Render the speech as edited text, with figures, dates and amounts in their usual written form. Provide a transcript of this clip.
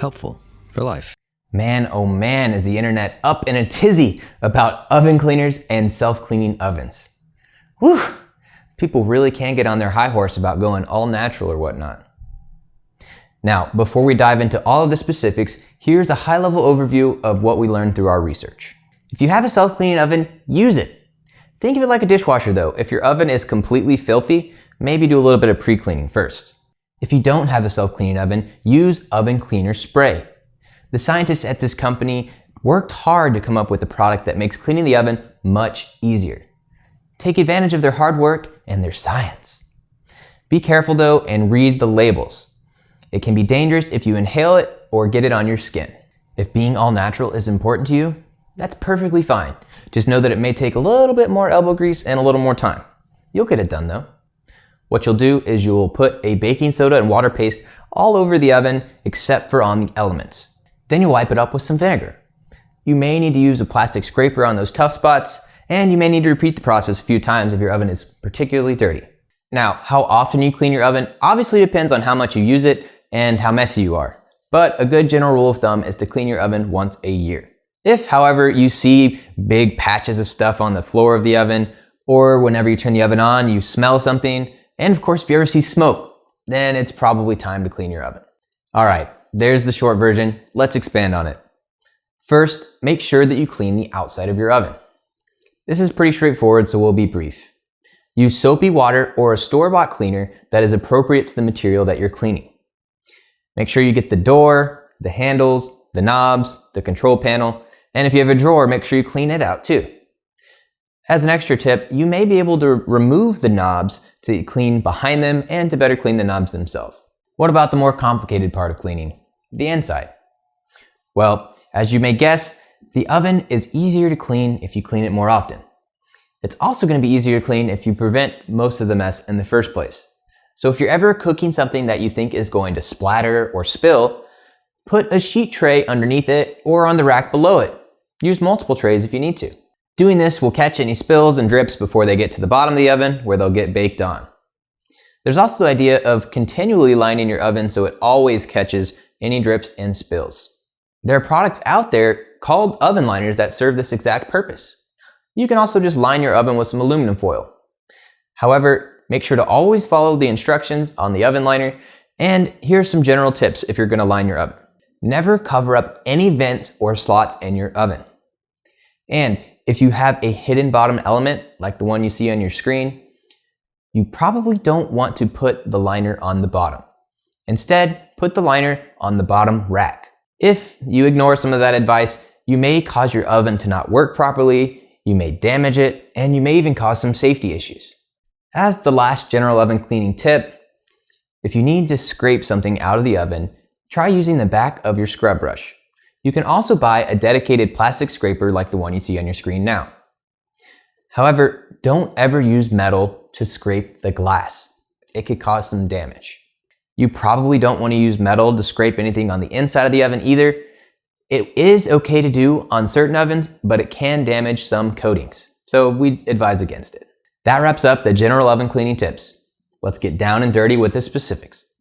Helpful for life. Man, oh man, is the internet up in a tizzy about oven cleaners and self-cleaning ovens. Whew, people really can get on their high horse about going all natural or whatnot. Now, before we dive into all of the specifics, here's a high-level overview of what we learned through our research. If you have a self-cleaning oven, use it. Think of it like a dishwasher though. If your oven is completely filthy, maybe do a little bit of pre-cleaning first. If you don't have a self-cleaning oven, use oven cleaner spray. The scientists at this company worked hard to come up with a product that makes cleaning the oven much easier. Take advantage of their hard work and their science. Be careful though and read the labels. It can be dangerous if you inhale it or get it on your skin. If being all natural is important to you, that's perfectly fine. Just know that it may take a little bit more elbow grease and a little more time. You'll get it done though. What you'll do is you'll put a baking soda and water paste all over the oven except for on the elements. Then you wipe it up with some vinegar. You may need to use a plastic scraper on those tough spots, and you may need to repeat the process a few times if your oven is particularly dirty. Now, how often you clean your oven obviously depends on how much you use it and how messy you are. But a good general rule of thumb is to clean your oven once a year. If, however, you see big patches of stuff on the floor of the oven, or whenever you turn the oven on, you smell something, and of course, if you ever see smoke, then it's probably time to clean your oven. All right. There's the short version. Let's expand on it. First, make sure that you clean the outside of your oven. This is pretty straightforward, so we'll be brief. Use soapy water or a store-bought cleaner that is appropriate to the material that you're cleaning. Make sure you get the door, the handles, the knobs, the control panel, and if you have a drawer, make sure you clean it out too. As an extra tip, you may be able to remove the knobs to clean behind them and to better clean the knobs themselves. What about the more complicated part of cleaning? The inside. Well, as you may guess, the oven is easier to clean if you clean it more often. It's also going to be easier to clean if you prevent most of the mess in the first place. So if you're ever cooking something that you think is going to splatter or spill, put a sheet tray underneath it or on the rack below it. Use multiple trays if you need to. Doing this will catch any spills and drips before they get to the bottom of the oven where they'll get baked on. There's also the idea of continually lining your oven so it always catches any drips and spills. There are products out there called oven liners that serve this exact purpose. You can also just line your oven with some aluminum foil. However, make sure to always follow the instructions on the oven liner, and here's some general tips if you're going to line your oven. Never cover up any vents or slots in your oven. And if you have a hidden bottom element, like the one you see on your screen, you probably don't want to put the liner on the bottom. Instead, put the liner on the bottom rack. If you ignore some of that advice, you may cause your oven to not work properly, you may damage it, and you may even cause some safety issues. As the last general oven cleaning tip, if you need to scrape something out of the oven, try using the back of your scrub brush. You can also buy a dedicated plastic scraper like the one you see on your screen now. However, don't ever use metal to scrape the glass. It could cause some damage. You probably don't want to use metal to scrape anything on the inside of the oven either. It is okay to do on certain ovens, but it can damage some coatings. So we advise against it. That wraps up the general oven cleaning tips. Let's get down and dirty with the specifics.